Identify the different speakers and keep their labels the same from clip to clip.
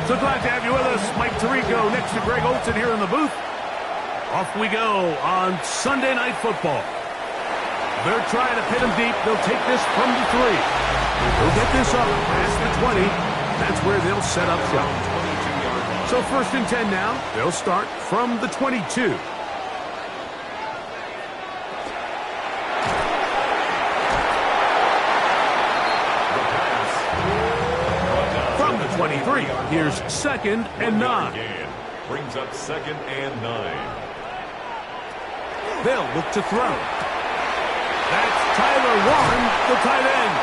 Speaker 1: So glad to have you with us. Mike Tirico next to Greg Olson here in the booth. Off we go on Sunday Night Football. They're trying to pin him deep. They'll take this from the 3. They'll get this up past the 20. That's where they'll set up shop. So 1st and 10 now. They'll start from the 22. From the 23, here's 2nd and 9.
Speaker 2: Brings up 2nd and 9.
Speaker 1: They'll look to throw. That's Tyler Warren, the tight end.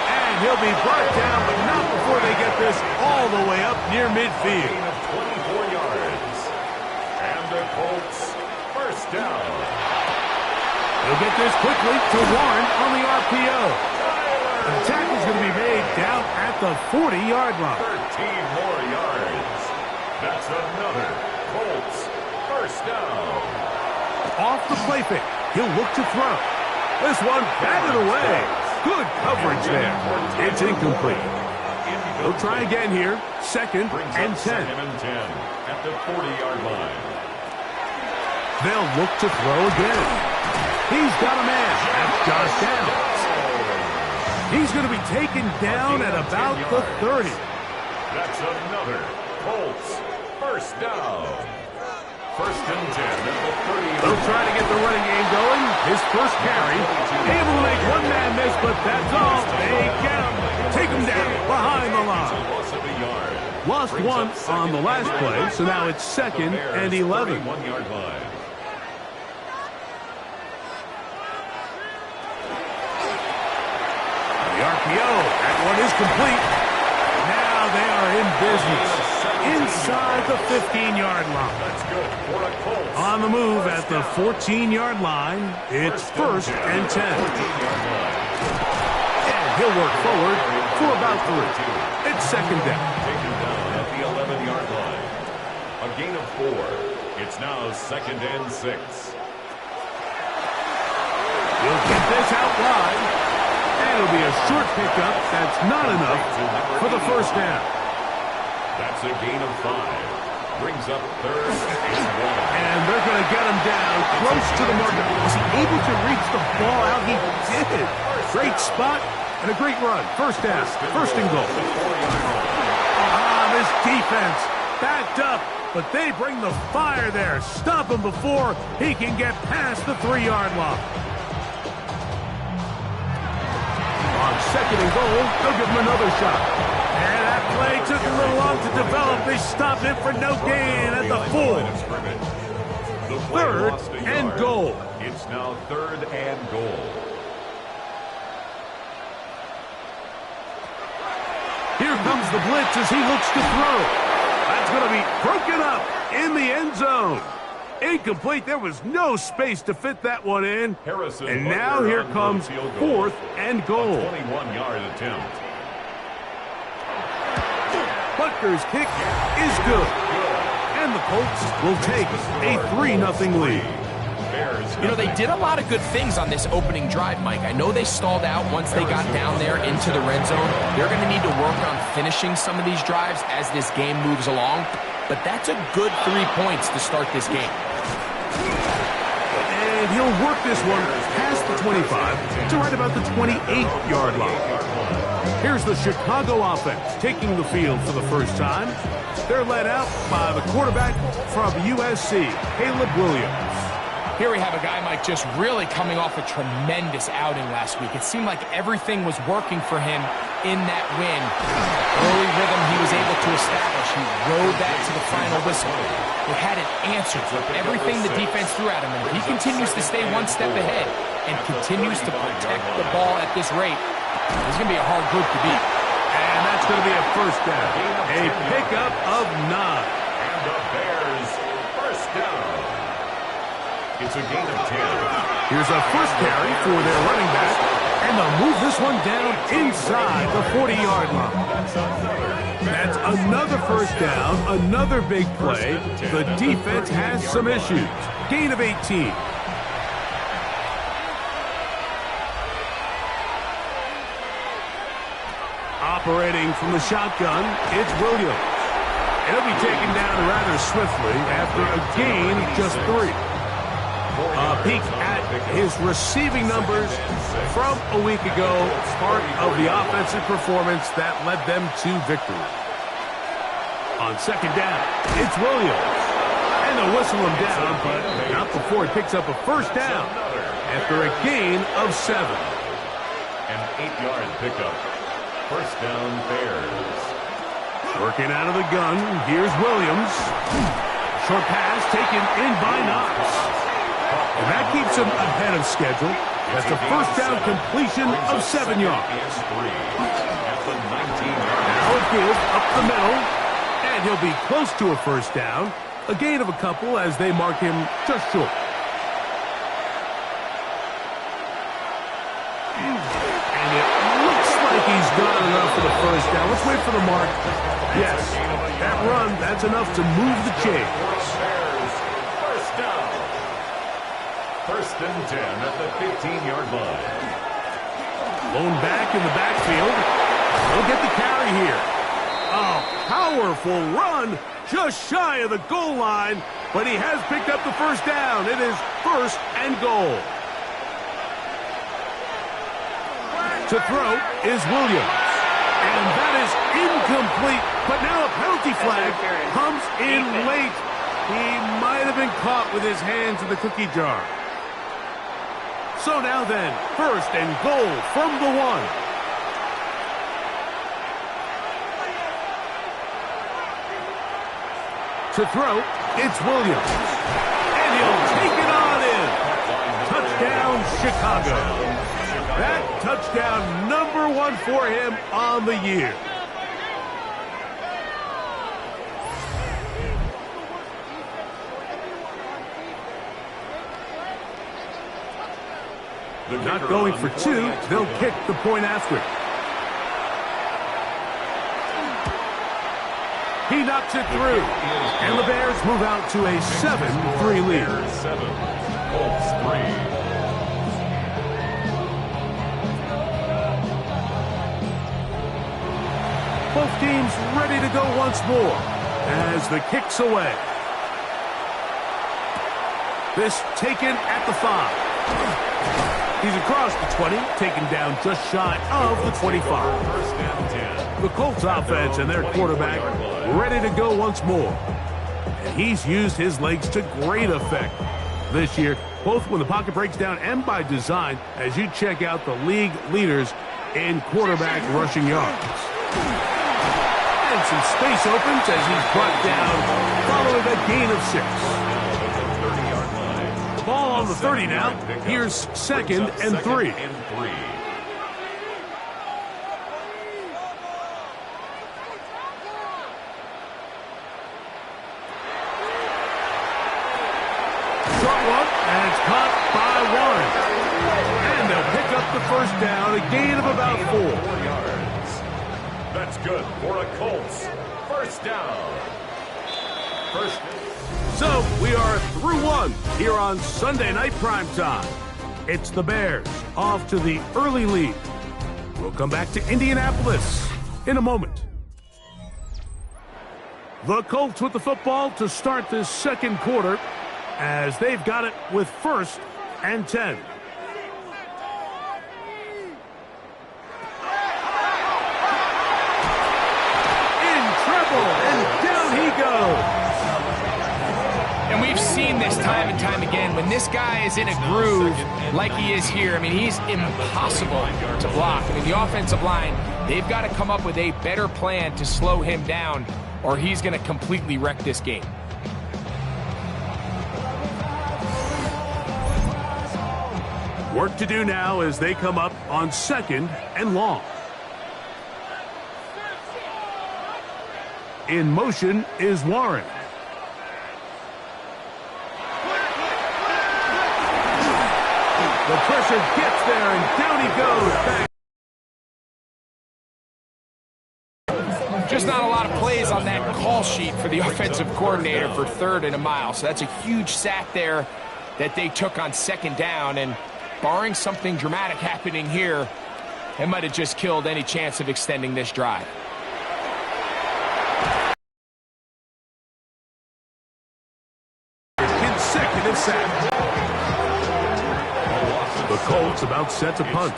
Speaker 1: And he'll be brought down, but not before they get this all the way up near midfield.
Speaker 2: Gain of 24 yards. And the Colts, 1st down.
Speaker 1: They'll get this quickly to Warren on the RPO. The tackle's going to be made down at the 40-yard line.
Speaker 2: 13 more yards. That's another Colts, 1st down.
Speaker 1: Off the play fake. He'll look to throw. This one batted away. Good coverage there. It's incomplete. They'll try again here. 2nd and 10.
Speaker 2: 2nd and 10 at the 40-yard line.
Speaker 1: They'll look to throw again. He's got a man. That's Josh Downs. He's going to be taken down at about the 30.
Speaker 2: That's another Colts, 1st down. 1st and 10 at the 30.
Speaker 1: They'll try to get the running game going. His first carry. Able to make one man miss, but that's all. They get him. Take him down behind the line. Lost one on the last play, so now it's 2nd and 11.
Speaker 2: 31-yard line.
Speaker 1: The RPO. That one is complete. Now they are in business. Inside the 15-yard line.
Speaker 2: That's good for a Colts.
Speaker 1: On the move at the 14-yard line, it's 1st and 10. And he'll work forward for about 3. It's 2nd down.
Speaker 2: Taken down at the 11-yard line. A gain of 4. It's now 2nd and 6.
Speaker 1: He'll get this out wide. And it'll be a short pickup. That's not enough for the 1st down.
Speaker 2: That's a gain of 5. Brings up 3rd and 1.
Speaker 1: And they're going to get him down close to the marker. Was he able to reach the ball out? He did. Great spot and a great run. 1st down. 1st and goal. This defense backed up, but they bring the fire there. Stop him before he can get past the 3-yard line. On 2nd and goal, they'll give him another shot. And that play took a little long to develop. They stopped it for no gain at the 4. 3rd and goal.
Speaker 2: It's now 3rd and goal.
Speaker 1: Here comes the blitz as he looks to throw. That's going to be broken up in the end zone. Incomplete. There was no space to fit that one in. And now here comes 4th and goal.
Speaker 2: 21-yard attempt.
Speaker 1: Butker's kick is good. And the Colts will take a 3-0 lead.
Speaker 3: You know, they did a lot of good things on this opening drive, Mike. I know they stalled out once they got down there into the red zone. They're going to need to work on finishing some of these drives as this game moves along. But that's a good 3 points to start this game.
Speaker 1: And he'll work this one past the 25 to right about the 28-yard line. Here's the Chicago offense taking the field for the first time. They're led out by the quarterback from USC, Caleb Williams.
Speaker 3: Here we have a guy, Mike, just really coming off a tremendous outing last week. It seemed like everything was working for him in that win. Early rhythm he was able to establish. He rode that to the final whistle. He had an answer for everything the defense threw at him. And if he continues to stay one step ahead and continues to protect the ball at this rate, he's going to be a hard group to beat.
Speaker 1: And that's going to be a 1st down. A pickup of 9.
Speaker 2: And the Bears, 1st down. It's a gain of 10.
Speaker 1: Here's a first carry for their running back, And they'll move this one down inside the 40-yard line. That's another first down, another big play. The defense has some issues. Gain of 18. Operating from the shotgun, it's Williams. And he'll be taken down rather swiftly after a gain of just 3. A peek at his receiving numbers from a week ago, part of the offensive performance that led them to victory. On second down, it's Williams. And they'll whistle him down, but not before he picks up a first down after a gain of 7.
Speaker 2: An 8-yard pickup. First down, Bears.
Speaker 1: Working out of the gun, here's Williams. Short pass taken in by Knox. And that keeps him ahead of schedule. That's a first down completion of 7 yards. Now a give up the middle. And he'll be close to a first down. A gain of a couple as they mark him just short. And it looks like he's got enough for the first down. Let's wait for the mark. Yes, that run, that's enough to move the chains.
Speaker 2: First down. First and 10 at the 15-yard line.
Speaker 1: Lone back in the backfield. He'll get the carry here. A powerful run just shy of the goal line, but he has picked up the first down. It is first and goal. To throw is Williams. And that is incomplete, but now a penalty flag comes in late. He might have been caught with his hands in the cookie jar. So now then, first and goal from the 1. To throw, it's Williams. And he'll take it on in. Touchdown, Chicago. That touchdown number 1 for him on the year. Not going for 2, they'll kick the point after. He knocks it through. And the Bears move out to a 7-3 lead.
Speaker 2: 7, Colts 3.
Speaker 1: Both teams ready to go once more as the kick's away. This taken at the 5. He's across the 20, taken down just shy of the 25.
Speaker 2: First and 10.
Speaker 1: The Colts offense and their quarterback ready to go once more. And he's used his legs to great effect this year, both when the pocket breaks down and by design, as you check out the league leaders in quarterback rushing yards. And some space opens as he's brought down following a gain of 6. Ball on the 30 now. Here's second and 3. Short one, and it's caught by 1. And they'll pick up the first down, a gain of about 4
Speaker 2: yards. That's good for a Colts. First down.
Speaker 1: So we are through 1 here on Sunday Night Primetime. It's the Bears off to the early lead. We'll come back to Indianapolis in a moment. The Colts with the football to start this second quarter as they've got it with first and 10. And down he goes.
Speaker 3: And we've seen this time and time again. When this guy is in a groove like he is here, I mean, he's impossible to block. I mean, the offensive line, they've got to come up with a better plan to slow him down, or he's going to completely wreck this game.
Speaker 1: Work to do now as they come up on second and long. In motion is Warren. The pressure gets there, and down he goes. Back.
Speaker 3: Just not a lot of plays on that call sheet for the offensive coordinator for 3rd and a mile. So that's a huge sack there that they took on 2nd down. And barring something dramatic happening here, it might have just killed any chance of extending this drive.
Speaker 1: Consecutive sack. The Colts about set to punt,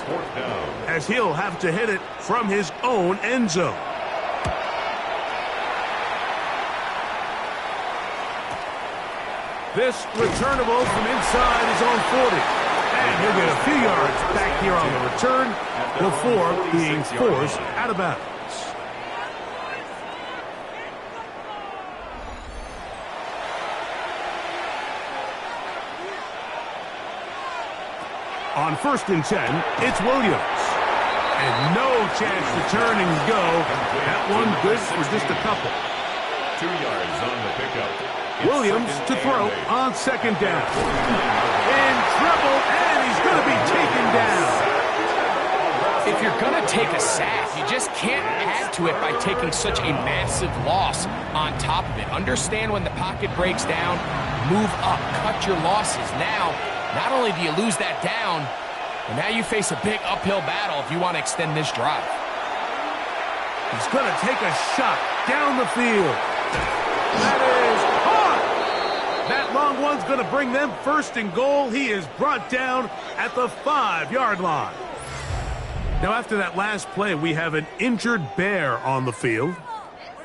Speaker 1: as he'll have to hit it from his own end zone. This returnable from inside his own 40. And he'll get a few yards back here on the return before being forced out of bounds. On 1st and 10, it's Williams. And no chance to turn and go. That one good for just a couple.
Speaker 2: 2 yards on the pickup.
Speaker 1: Williams to throw on 2nd down. In trouble, and he's going to be taken down.
Speaker 3: If you're going to take a sack, you just can't add to it by taking such a massive loss on top of it. Understand when the pocket breaks down, move up, cut your losses. Now, not only do you lose that down, but now you face a big uphill battle if you want to extend this drive.
Speaker 1: He's going to take a shot down the field. That is hard. That long one's going to bring them 1st and goal. He is brought down at the 5-yard line. Now, after that last play, we have an injured Bear on the field.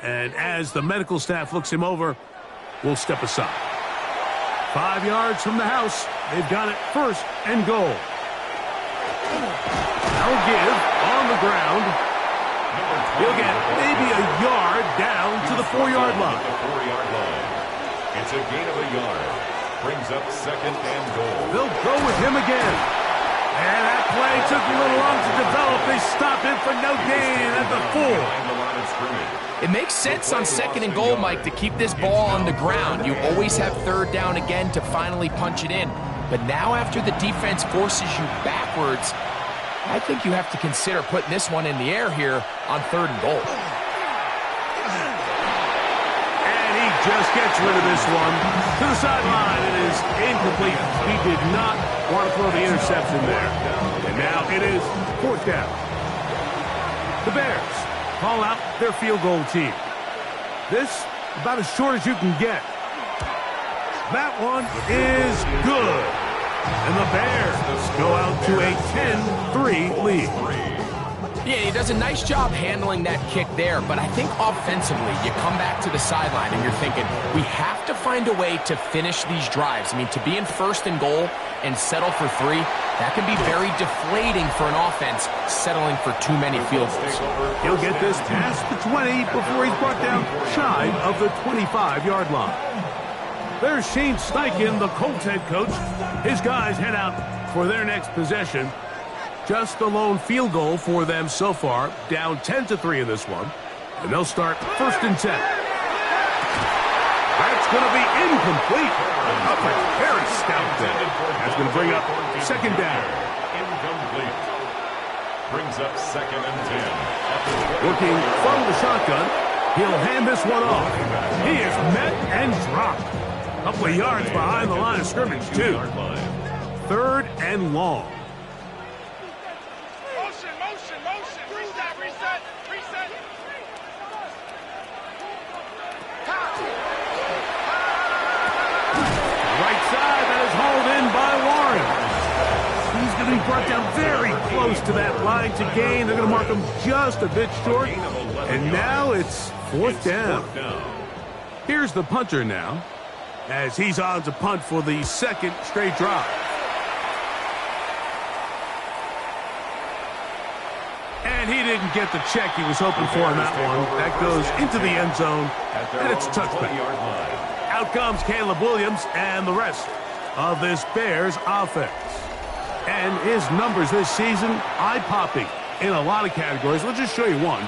Speaker 1: And as the medical staff looks him over, we'll step aside. 5 yards from the house. They've got it 1st and goal. Now give on the ground. He'll get maybe a yard down to the 4-yard line.
Speaker 2: It's a gain of a yard. Brings up 2nd and goal.
Speaker 1: They'll go with him again. And that play took a little long to develop. They stop him for no gain at the 4.
Speaker 3: It makes sense on 2nd and goal, Mike, to keep this ball on the ground. You always have 3rd down again to finally punch it in. But now after the defense forces you backwards, I think you have to consider putting this one in the air here on 3rd and goal.
Speaker 1: And he just gets rid of this one to the sideline. It is incomplete. He did not want to throw the interception there. And now it is 4th down. The Bears call out their field goal team. This about as short as you can get. That one is good. And the Bears go out to a 10-3 lead.
Speaker 3: Yeah, he does a nice job handling that kick there, but I think offensively, you come back to the sideline and you're thinking, we have to find a way to finish these drives. I mean, to be in 1st and goal and settle for 3, that can be very deflating for an offense settling for too many field goals.
Speaker 1: He'll get this past the 20 before he's brought down shy of the 25-yard line. There's Shane Steichen, the Colts head coach. His guys head out for their next possession. Just the lone field goal for them so far, down 10-3 in this one. And they'll start 1st and 10. That's going to be incomplete. Coverage very stout there. That's going to bring up 2nd down.
Speaker 2: Incomplete. Brings up 2nd and 10.
Speaker 1: Working from the shotgun, he'll hand this one off. He is met and dropped. A couple of yards behind the line of scrimmage, too. 3rd and long. Brought down very close to that line to gain. They're going to mark him just a bit short. And now it's 4th down. Here's the punter now, as he's on to punt for the 2nd straight drive. And he didn't get the check he was hoping for in that one. That goes into the end zone, and it's a touchback. Out comes Caleb Williams and the rest of this Bears offense. And his numbers this season, eye-popping in a lot of categories. Let's just show you one.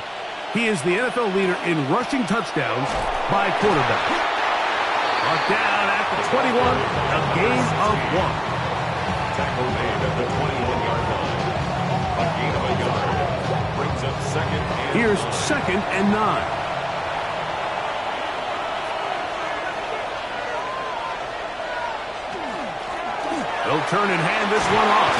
Speaker 1: He is the NFL leader in rushing touchdowns by quarterback. Brought down at the 21, a gain of 1.
Speaker 2: Tackle made at the 21-yard line. A gain of a yard. Brings up second and
Speaker 1: Here's
Speaker 2: 9.
Speaker 1: 2nd and 9. They'll turn and hand this one off.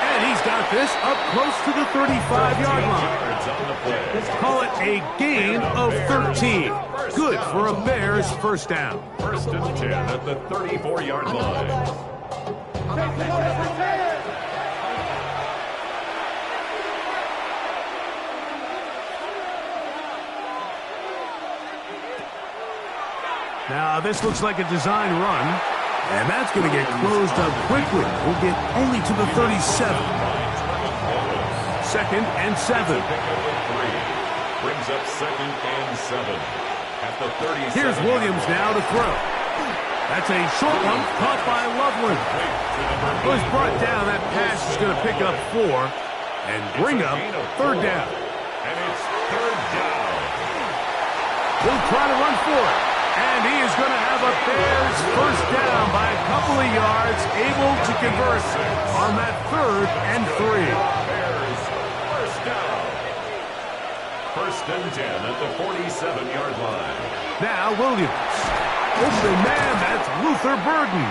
Speaker 1: And he's got this up close to the 35-yard line.
Speaker 2: Yards on the play.
Speaker 1: Let's call it a gain of 13. Good for a Bears first down.
Speaker 2: 1st and 10 at the 34-yard line.
Speaker 1: Now, this looks like a design run, and that's going to get closed up quickly. We'll get only to the 37. 2nd and 7.
Speaker 2: Brings up 2nd and 7 at the 37.
Speaker 1: Here's Williams now to throw. That's a short one caught by Loveland. It was brought down. That pass is going to pick up 4 and bring up 3rd down.
Speaker 2: And it's 3rd down.
Speaker 1: He'll try to run for it. And he is going to have a Bears first down by a couple of yards, able to convert on that 3rd and 3.
Speaker 2: Bears first down. 1st and 10 at the 47-yard line.
Speaker 1: Now Williams. Open man, that's Luther Burden.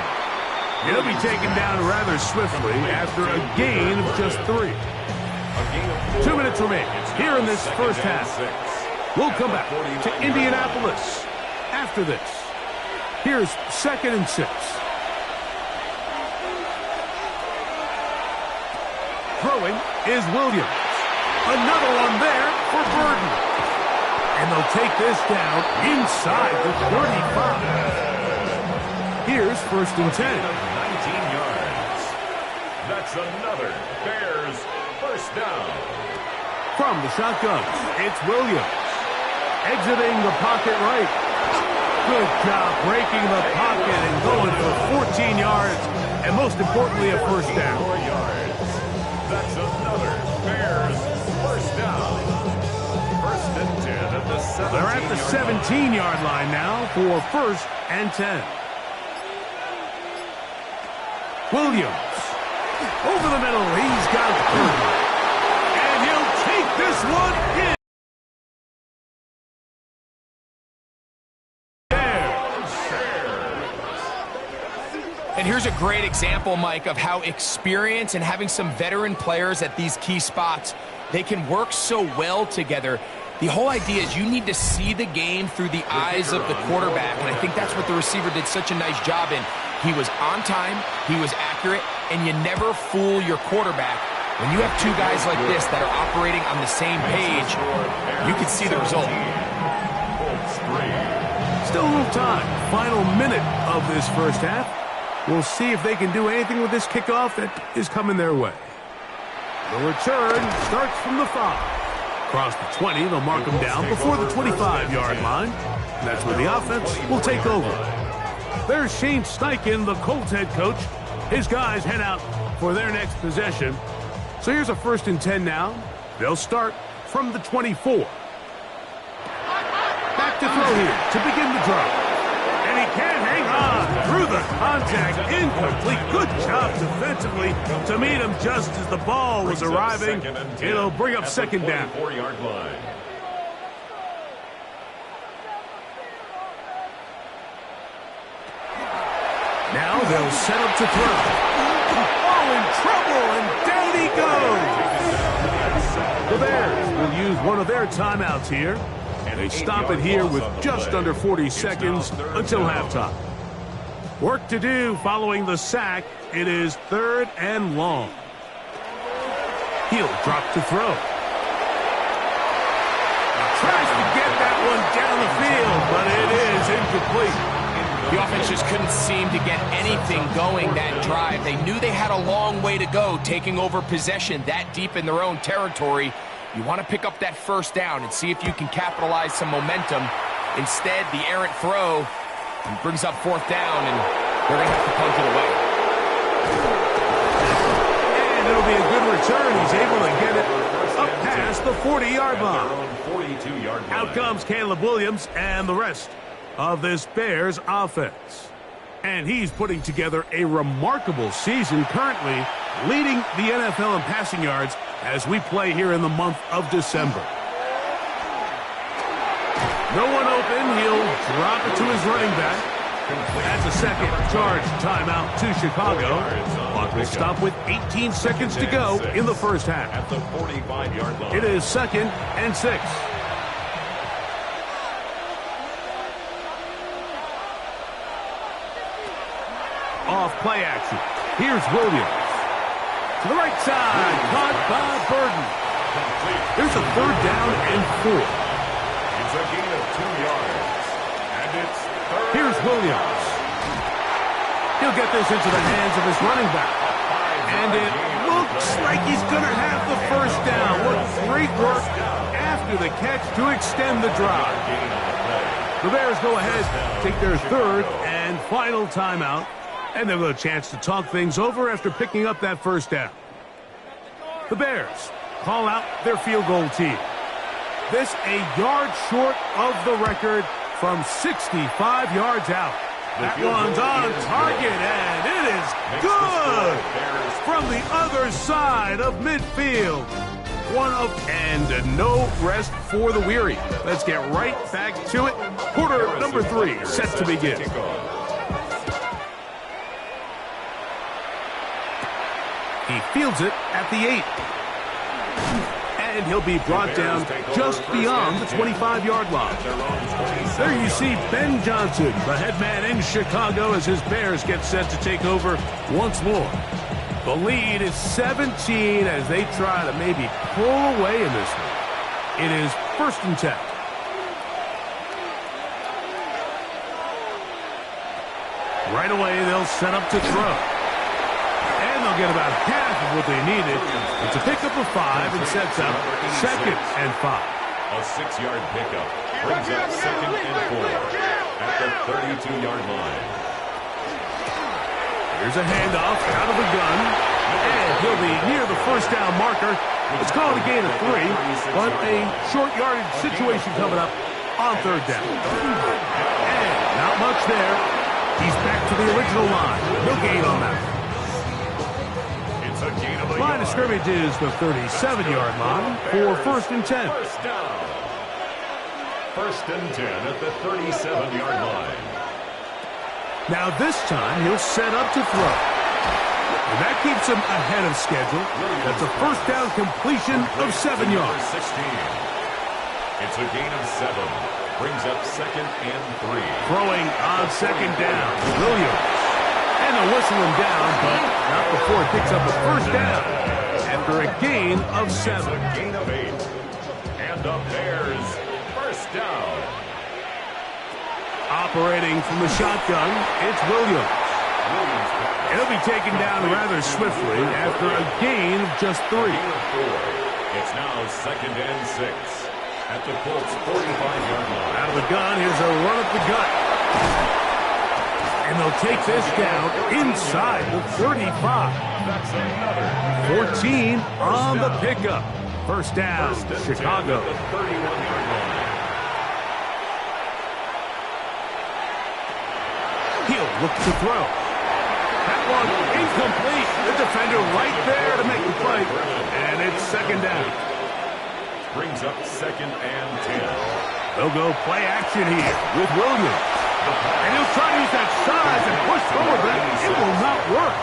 Speaker 1: He'll be taken down rather swiftly after a gain of just 3.
Speaker 2: A gain of 4.
Speaker 1: 2 minutes remain here in this first half. We'll come back to Indianapolis after this. Here's 2nd and 6. Throwing is Williams. Another one there for Burden. And they'll take this down inside the 35. Here's 1st and 10.
Speaker 2: 19 yards. That's another Bears first down.
Speaker 1: From the shotgun, it's Williams. Exiting the pocket right. Good job breaking the pocket and going for 14 yards. And most importantly, a first down.
Speaker 2: 4 yards. That's another Bears first down. 1st and 10 at the 17.
Speaker 1: They're at the 17-yard line now for 1st and 10. Williams. Over the middle, he's got it. And he'll take this one in.
Speaker 3: And here's a great example, Mike, of how experience and having some veteran players at these key spots, they can work so well together. The whole idea is you need to see the game through the eyes of the quarterback, and I think that's what the receiver did such a nice job in. He was on time, he was accurate, and you never fool your quarterback. When you have two guys like this that are operating on the same page, you can see the result.
Speaker 1: Still a little time. Final minute of this first half. We'll see if they can do anything with this kickoff that is coming their way. The return starts from the 5. Across the 20, they'll mark them down before the 25-yard line. And that's where the offense will take over. There's Shane Steichen, the Colts head coach. His guys head out for their next possession. So here's a 1st and 10 now. They'll start from the 24. Back to throw here to begin the drive. And he can't hang on through the contact. Incomplete. Good job defensively to meet him just as the ball was arriving. It'll bring up 2nd down.
Speaker 2: 4-yard line.
Speaker 1: Now they'll set up to throw. Oh, in trouble, and down he goes. The Bears will use one of their timeouts here. They stop it here with just under 40 seconds until halftime. Work to do following the sack. It is 3rd and long. He'll drop to throw. Tries to get that one down the field, but it is incomplete.
Speaker 3: The offense just couldn't seem to get anything going that drive. They knew they had a long way to go, taking over possession that deep in their own territory. You want to pick up that first down and see if you can capitalize some momentum. Instead, the errant throw brings up 4th down, and they're going to have to punt it away.
Speaker 1: And it'll be a good return. He's able to get it up past the 40-yard line. Out comes Caleb Williams and the rest of this Bears offense. And he's putting together a remarkable season, currently leading the NFL in passing yards as we play here in the month of December. No one open. He'll drop it to his running back. That's a second charge timeout to Chicago. Clock will stop with 18 seconds to go in the first half.
Speaker 2: At the 45-yard line.
Speaker 1: It is 2nd and 6. Off play action. Here's Williams. To the right side. Caught by Burden. Here's a 3rd down and 4.
Speaker 2: It's a gain of 2 yards. And it's third.
Speaker 1: Here's Williams. He'll get this into the hands of his running back. And it looks like he's going to have the first down. What great work after the catch to extend the drive. The Bears go ahead, take their 3rd and final timeout. And they've got a chance to talk things over after picking up that first down. The Bears call out their field goal team. This a yard short of the record from 65 yards out. That one's on target, and it is good from the other side of midfield. And no rest for the weary. Let's get right back to it. Quarter number 3 set to begin. He fields it at the 8. And he'll be brought down just beyond the 25-yard line. There you see Ben Johnson, the head man in Chicago, as his Bears get set to take over once more. The lead is 17 as they try to maybe pull away in this one. It is 1st and 10. Right away, they'll set up to throw. And they'll get about half of what they needed. It's a pickup of 5 and sets up 2nd and 5.
Speaker 2: A 6-yard pickup brings up 2nd and 4 at the 32-yard line.
Speaker 1: Here's a handoff out of the gun. And he'll be near the first down marker. It's called a gain of 3, but a short yardage situation coming up on 3rd down. And not much there. He's back to the original line. No gain on that. Line of scrimmage is the 37-yard line for 1st and 10.
Speaker 2: First down. 1st and 10 at the 37-yard line.
Speaker 1: Now this time he'll set up to throw. And that keeps him ahead of schedule. That's a 1st down completion of 7 yards.
Speaker 2: 16. It's a gain of 7. Brings up 2nd and 3.
Speaker 1: Throwing on 2nd down. Williams. And they'll whistle him down, but not before it picks up the 1st down. After a gain of 7.
Speaker 2: It's a gain of 8. And the Bears, 1st down.
Speaker 1: Operating from the shotgun, it's Williams. He'll be taken down rather swiftly after a gain of just 3.
Speaker 2: It's now 2nd and 6 at the Colts 45-yard line.
Speaker 1: Out of the gun, here's a run up the gut. And they'll take this down inside the 35.
Speaker 2: That's another
Speaker 1: 14 on the pickup. 1st down, Chicago.
Speaker 2: The 31-yard line.
Speaker 1: He'll look to throw. That one incomplete. The defender right there to make the play. And it's 2nd down.
Speaker 2: Brings up 2nd and 10.
Speaker 1: They'll go play action here with Williams. And he'll try to use that size and push forward, but it will not work.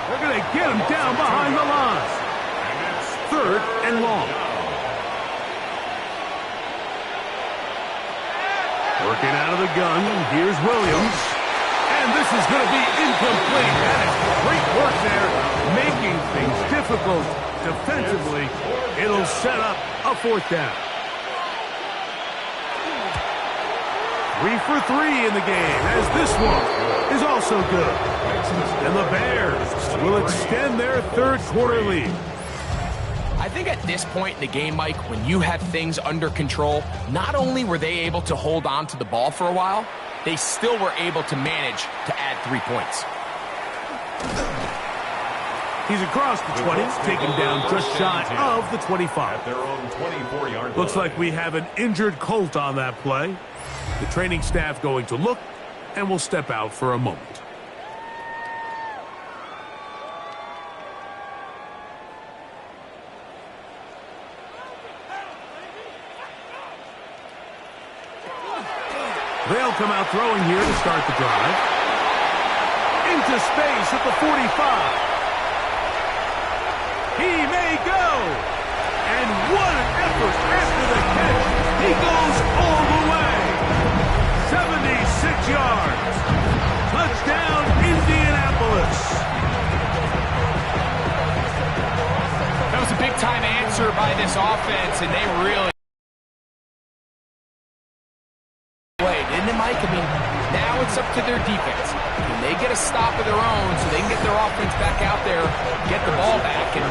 Speaker 1: They're going to get him down behind the line. 3rd and long. Working out of the gun, here's Williams. And this is going to be incomplete. That is great work there, making things difficult defensively. It'll set up a 4th down. 3 for 3 in the game, as this one is also good. And the Bears will extend their 3rd quarter lead.
Speaker 3: I think at this point in the game, Mike, when you have things under control, not only were they able to hold on to the ball for a while, they still were able to manage to add 3 points.
Speaker 1: He's across the 20, taken down just shy of the 25.
Speaker 2: At their own 24-yard
Speaker 1: Looks
Speaker 2: line.
Speaker 1: like we have an injured Colt on that play. The training staff going to look, and will step out for a moment. They'll come out throwing here to start the drive. Into space at the 45. He may go. And what an effort after the catch. He goes all the way. 76 yards. Touchdown, Indianapolis.
Speaker 3: That was a big-time answer by this offense, and they really... Didn't it, Mike? I mean, now it's up to their defense. Can they get a stop of their own so they can get their offense back out there, get the ball back, and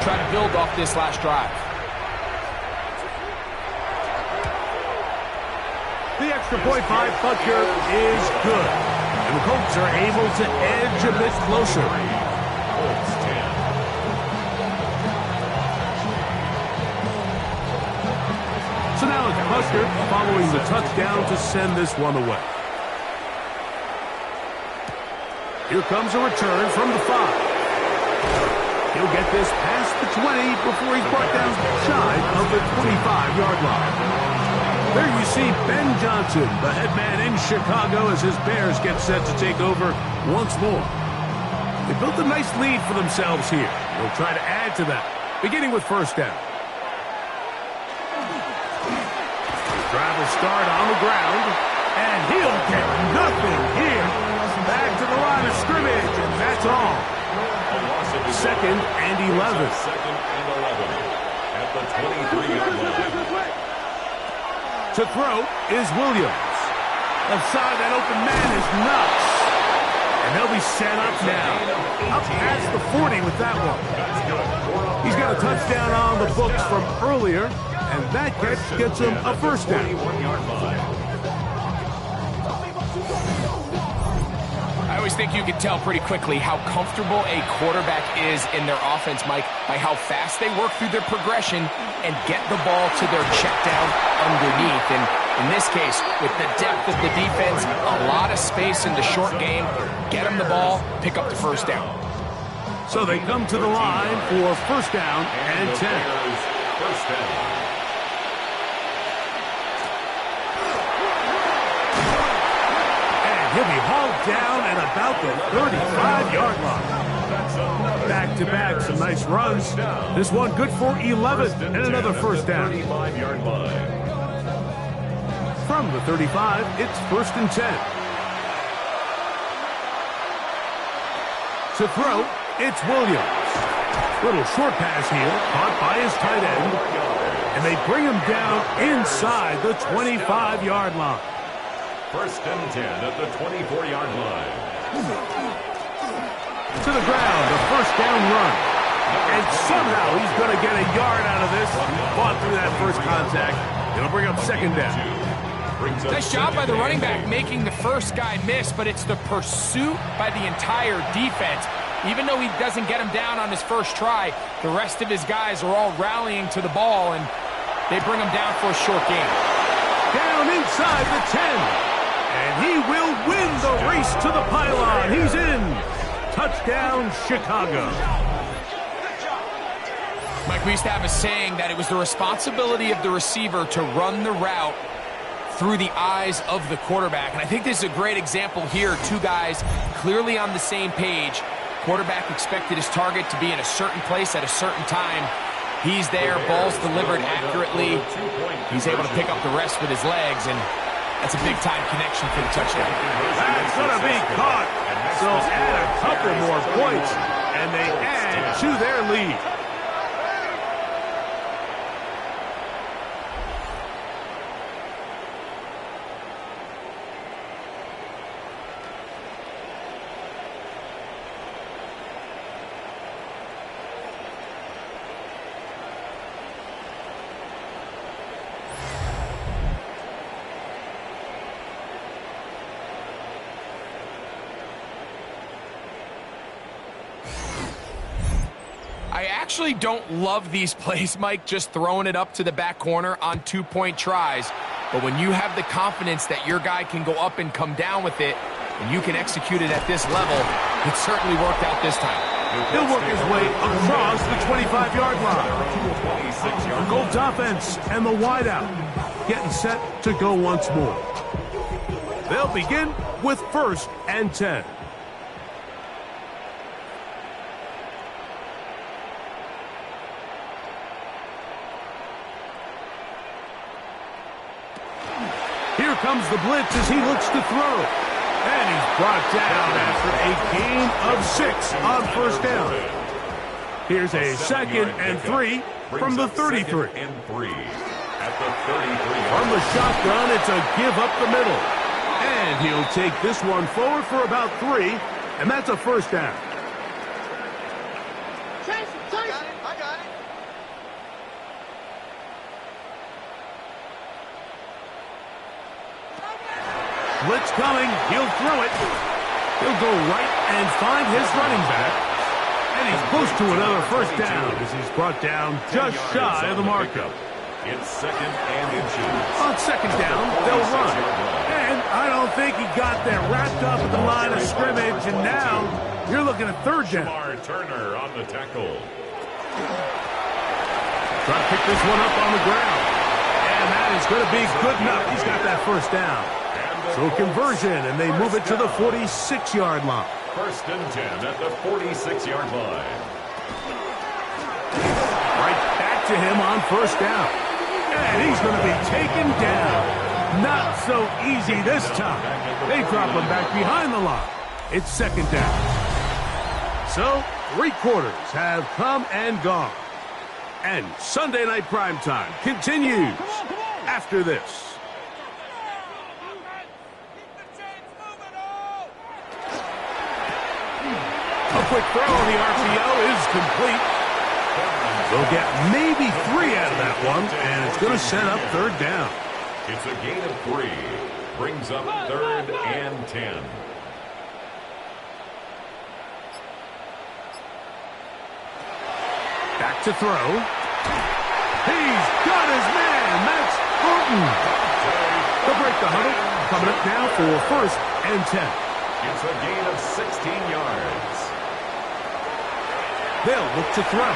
Speaker 3: try to build off this last drive?
Speaker 1: The extra point by Butker is good. And the Colts are able to edge a bit closer.
Speaker 2: Colts 10.
Speaker 1: So now it's Butker following the touchdown to send this one away. Here comes a return from the 5. He'll get this past the 20 before he's brought down shy of the 25-yard line. There you see Ben Johnson, the head man in Chicago, as his Bears get set to take over once more. They built a nice lead for themselves here. They'll try to add to that, beginning with first down. Drive will start on the ground, and he'll get nothing here. Back to the line of scrimmage, and that's all. Second and 11.
Speaker 2: Second and 11 at the 23-yard line.
Speaker 1: To throw is Williams. Left side, that open man is nuts. And they'll be set up now. Up past the 40 with that one. He's got a touchdown on the books from earlier, and that catch gets him a first down.
Speaker 3: I always think you can tell pretty quickly how comfortable a quarterback is in their offense, Mike, by how fast they work through their progression and get the ball to their check down underneath. And in this case, with the depth of the defense, a lot of space in the short game, get them the ball, pick up the first down.
Speaker 1: So they come to the line for first down and 10.
Speaker 2: First down.
Speaker 1: He'll be hauled down at about the 35-yard line. Back-to-back, some nice runs. This one good for 11 and another first down.
Speaker 2: 35-yard line.
Speaker 1: From the 35, it's first and 10. To throw, it's Williams. Little short pass here, caught by his tight end. And they bring him down inside the 25-yard line.
Speaker 2: First and 10 at the 24-yard line.
Speaker 1: To the ground, a first down run. And somehow he's going to get a yard out of this. Fought through that first contact. It'll bring up second down.
Speaker 3: Nice job by the running back making the first guy miss, but it's the pursuit by the entire defense. Even though he doesn't get him down on his first try, the rest of his guys are all rallying to the ball, and they bring him down for a short gain.
Speaker 1: Down inside the 10. And he will win the race to the pylon. He's in. Touchdown, Chicago.
Speaker 3: Mike, we used to have a saying that it was the responsibility of the receiver to run the route through the eyes of the quarterback. And I think this is a great example here. Two guys clearly on the same page. Quarterback expected his target to be in a certain place at a certain time. He's there, ball's delivered accurately. He's able to pick up the rest with his legs, and that's a big-time connection for the touchdown.
Speaker 1: That's going to be caught. So add a couple more points, and they add to their lead.
Speaker 3: I actually don't love these plays, Mike, just throwing it up to the back corner on two-point tries. But when you have the confidence that your guy can go up and come down with it, and you can execute it at this level, it certainly worked out this time.
Speaker 1: He'll work his way across the 25-yard line. The Colts offense and the wideout getting set to go once more. They'll begin with 1st and 10. Here comes the blitz as he looks to throw. And he's brought down after a gain of 6 on 1st down. Here's a 2nd and 3 from the 33.
Speaker 2: And 3 at the 33.
Speaker 1: From the shotgun, it's a give up the middle. And he'll take this one forward for about 3, and that's a 1st down.
Speaker 4: I got it.
Speaker 1: Blitz coming. He'll throw it. He'll go right and find his running back. And he's close to another 1st down as he's brought down just shy of the marker.
Speaker 2: It's 2nd and inches.
Speaker 1: On 2nd down, they'll run. And I don't think he got there wrapped up at the line of scrimmage. And now you're looking at 3rd down.
Speaker 2: Lamar Turner on the tackle.
Speaker 1: Trying to pick this one up on the ground. And that is going to be good enough. He's got that 1st down. So conversion, and they move it to the 46-yard line.
Speaker 2: 1st and 10 at the 46-yard line.
Speaker 1: Right back to him on 1st down. And he's going to be taken down. Not so easy this time. They drop him back behind the line. It's 2nd down. So 3 quarters have come and gone. And Sunday Night Primetime continues after this. A quick throw on the RPO is complete. They'll get maybe 3 out of that one, and it's going to set up 3rd down.
Speaker 2: It's a gain of 3. Brings up 3rd and 10.
Speaker 1: Back to throw. He's got his man. That's Horton. They'll break the huddle. Coming up now for 1st and 10.
Speaker 2: It's a gain of 16 yards.
Speaker 1: They'll look to throw.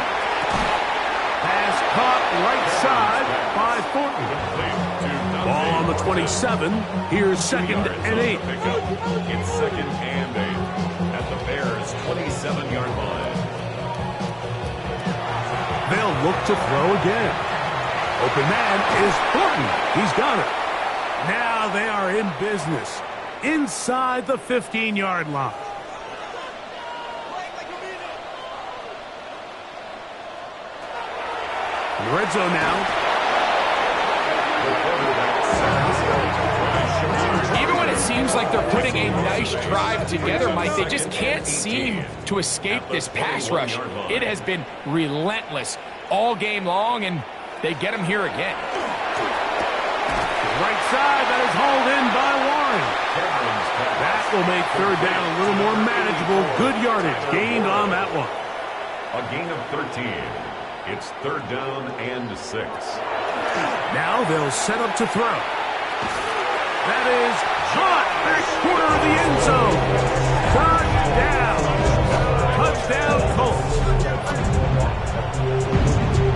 Speaker 1: Pass caught right side by Thornton. Ball on the 27. Here's 2nd and 8.
Speaker 2: It's 2nd and 8 at the Bears' 27-yard line.
Speaker 1: They'll look to throw again. Open man is Thornton. He's got it. Now they are in business inside the 15-yard line. In the red zone now.
Speaker 3: Even when it seems like they're putting a nice drive together, Mike, they just can't seem to escape this pass rush. It has been relentless all game long, and they get him here again.
Speaker 1: Right side, that is hauled in by Warren. That will make 3rd down a little more manageable. Good yardage gained on that one.
Speaker 2: A gain of 13. It's 3rd down and 6.
Speaker 1: Now they'll set up to throw. That is caught back corner of the end zone. Touchdown. Touchdown Colts.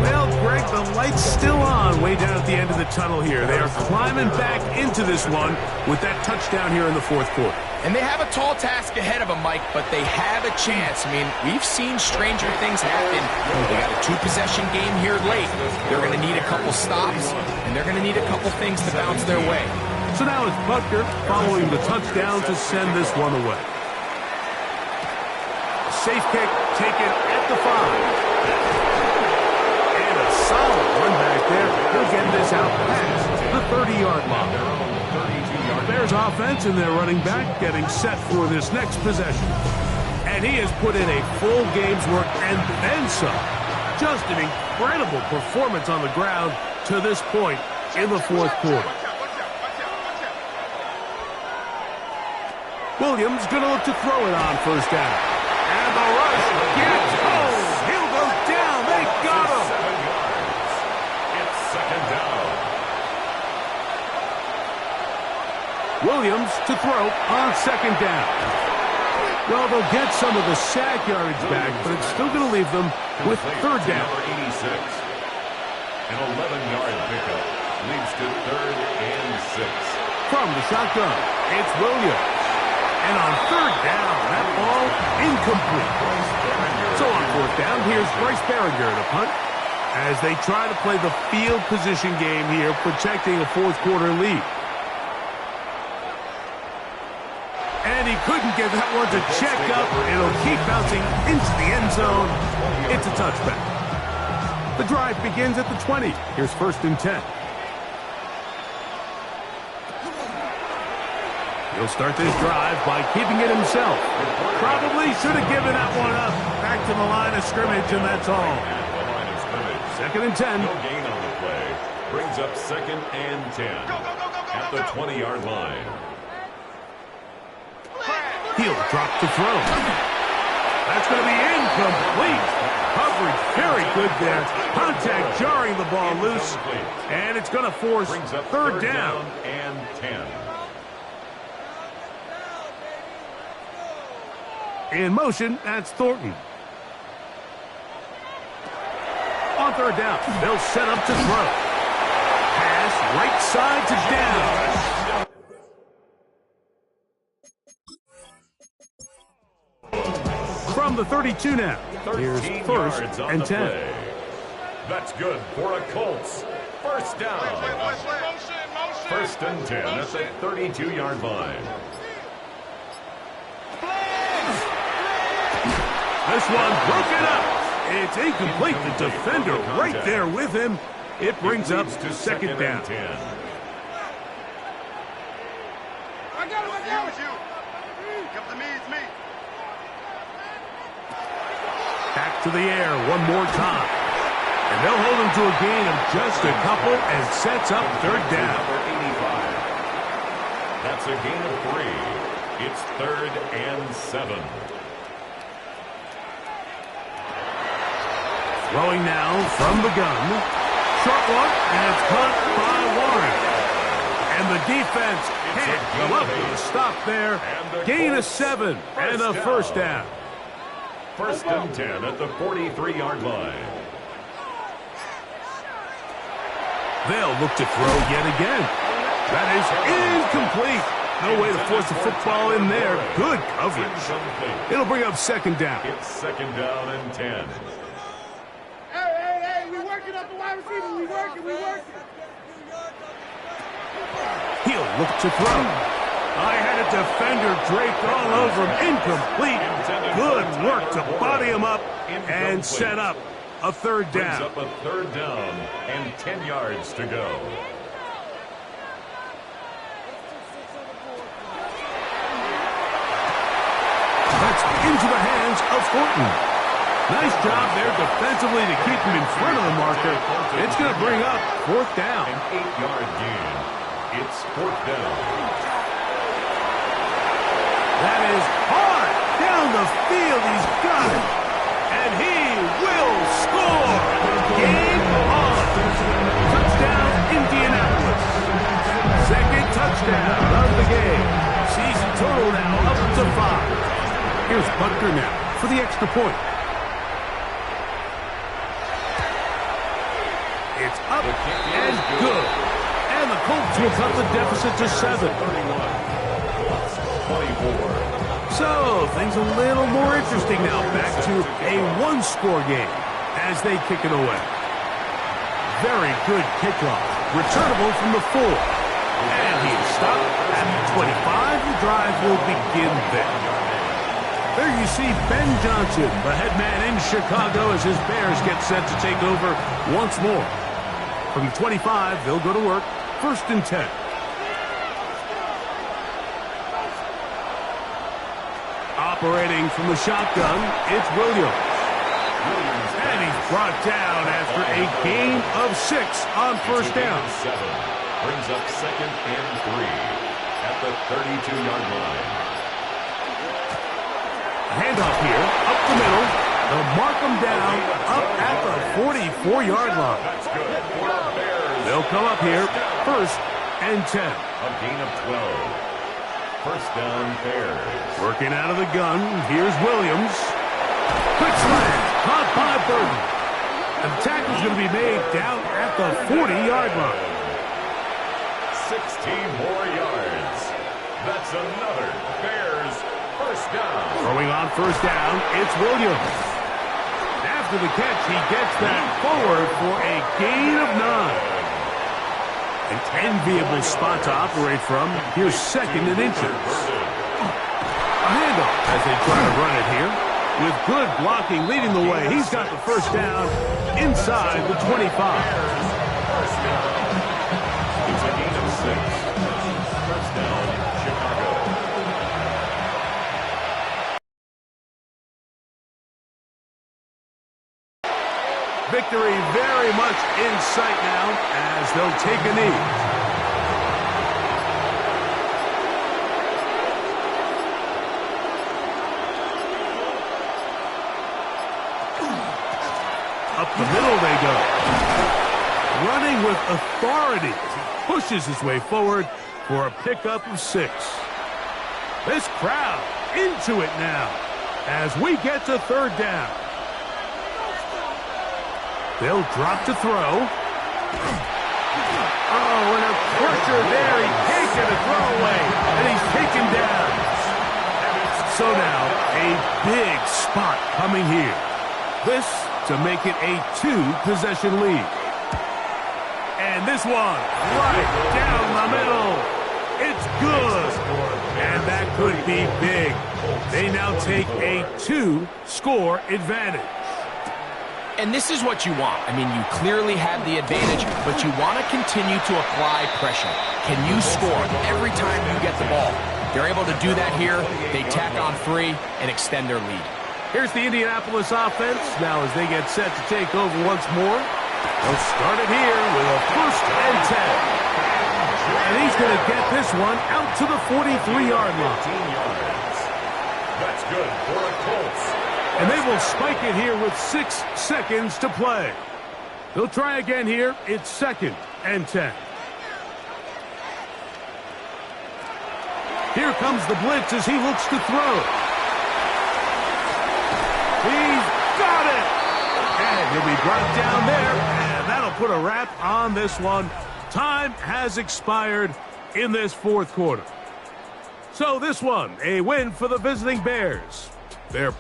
Speaker 1: Well, Greg, the light's still on way down at the end of the tunnel here. They are climbing back into this one with that touchdown here in the 4th quarter.
Speaker 3: And they have a tall task ahead of them, Mike, but they have a chance. I mean, we've seen stranger things happen. They got a 2-possession game here late. They're going to need a couple stops, and they're going to need a couple things to bounce their way.
Speaker 1: So now it's Butker following the touchdown to send this one away. A safe kick taken at the 5. And a solid run back there. He'll get this out past the 30-yard line. Bears offense and their running back getting set for this next possession. And he has put in a full game's work and then some. Just an incredible performance on the ground to this point in the 4th quarter. Williams going to look to throw it on 1st down. And the rush gets home. He'll go down. They got him.
Speaker 2: 7 yards. It's 2nd down.
Speaker 1: Williams to throw on 2nd down. Well, they'll get some of the sack yardage back, but it's still going to leave them with 3rd down.
Speaker 2: Number 86. An 11-yard pickup leads to 3rd and 6.
Speaker 1: From the shotgun, it's Williams. And on third down, that ball incomplete. So on fourth down, here's Bryce Behringer to punt as they try to play the field position game here, protecting a fourth quarter lead. And he couldn't get that one to check up. It'll keep bouncing into the end zone. It's a touchback. The drive begins at the 20. Here's 1st and 10. He'll start this drive by keeping it himself. Probably should have given that one up. Back to the line of scrimmage, and that's all. 2nd and 10.
Speaker 2: No gain on the play. Brings up 2nd and 10 at the 20-yard line.
Speaker 1: He'll drop the throw. That's going to be incomplete. Coverage very good there. Contact jarring the ball loose. And it's going to force third down.
Speaker 2: And 10.
Speaker 1: In motion, that's Thornton. On third down, they'll set up to throw. Pass right side to down. From the 32 now. Here's 1st and 10.
Speaker 2: That's good for a Colts. First down. 1st and 10 at the 32-yard line.
Speaker 1: This one broken up. It's incomplete. The defender right there with him. It brings up to 2nd down.
Speaker 4: I got it. Come to me, it's me.
Speaker 1: Back to the air one more time. And they'll hold him to a gain of just a couple and sets up 3rd down.
Speaker 2: That's a gain of 3. It's 3rd and 7.
Speaker 1: Throwing now from the gun. Short one, and it's caught by Warren. And the defense can't come up with a stop there. Gain of 7 and a 1st down.
Speaker 2: 1st and 10 at the 43-yard line.
Speaker 1: They'll look to throw yet again. That is incomplete. No way to force the football in there. Good coverage. It'll bring up 2nd down.
Speaker 2: It's 2nd down and 10.
Speaker 4: Hey, we working up the wide receiver. We working.
Speaker 1: He'll look to throw. I had a defender draped all over him. Incomplete. Good work to body him up and set up a 3rd down.
Speaker 2: Brings up a 3rd down and 10 yards to go.
Speaker 1: That's into the hands of Thornton. Nice job there defensively to keep him in front of the marker. It's going to bring up 4th down.
Speaker 2: An 8-yard gain. It's 4th down.
Speaker 1: That is hard down the field. He's got it. And he will score. Game on. Touchdown, Indianapolis. 2nd touchdown of the game. Season total now up to 5. Here's Butker now for the extra point. It's up and good. And the Colts will cut the deficit to 7.
Speaker 2: 24.
Speaker 1: So, things a little more interesting now. Back to a one-score game as they kick it away. Very good kickoff. Returnable from the 4. And he's stopped at the 25. The drive will begin there. There you see Ben Johnson, the head man in Chicago, as his Bears get set to take over once more. From the 25, they'll go to work. 1st and 10. Operating from the shotgun, it's Williams. And he's brought down after a gain of 6 on 1st down.
Speaker 2: 7. Brings up 2nd and 3 at the 32-yard line.
Speaker 1: Handoff here, up the middle. They'll mark them down up at the 44-yard line.
Speaker 2: That's good for the Bears.
Speaker 1: They'll come up here, 1st and 10.
Speaker 2: A gain of 12. 1st down, Bears.
Speaker 1: Working out of the gun, here's Williams. Quick slant, caught by Burton. And the tackle's going to be made down at the 40-yard line.
Speaker 2: 16 more yards. That's another Bears first down.
Speaker 1: Throwing on first down, it's Williams. After the catch, he gets that forward for a gain of 9. An enviable spot to operate from. Here's second and inches. A handoff as they try to run it here. With good blocking leading the way, he's got the first down inside the 25.
Speaker 2: First down. It's a gain of 6. First down, Chicago.
Speaker 1: Victory very much in sight now as they'll take a knee. Up the middle they go. Running with authority. He pushes his way forward for a pickup of 6. This crowd into it now as we get to third down. They'll drop to throw. Oh, and a pressure there. He takes it a throwaway, and he's taken down. So now, a big spot coming here. This to make it a 2-possession lead. And this one, right down the middle. It's good. And that could be big. They now take a 2-score advantage.
Speaker 3: And this is what you want. I mean, you clearly have the advantage, but you want to continue to apply pressure. Can you score every time you get the ball? They're able to do that here. They tack on 3 and extend their lead.
Speaker 1: Here's the Indianapolis offense now as they get set to take over once more. They'll start it here with a first and 10. And he's going to get this one out to the 43-yard line.
Speaker 2: 15 yards. That's good for a Colts.
Speaker 1: And they will spike it here with 6 seconds to play. They'll try again here. It's second and 10. Here comes the blitz as he looks to throw. He's got it! And he'll be brought down there, and that'll put a wrap on this one. Time has expired in this fourth quarter. So this one, a win for the visiting Bears. They're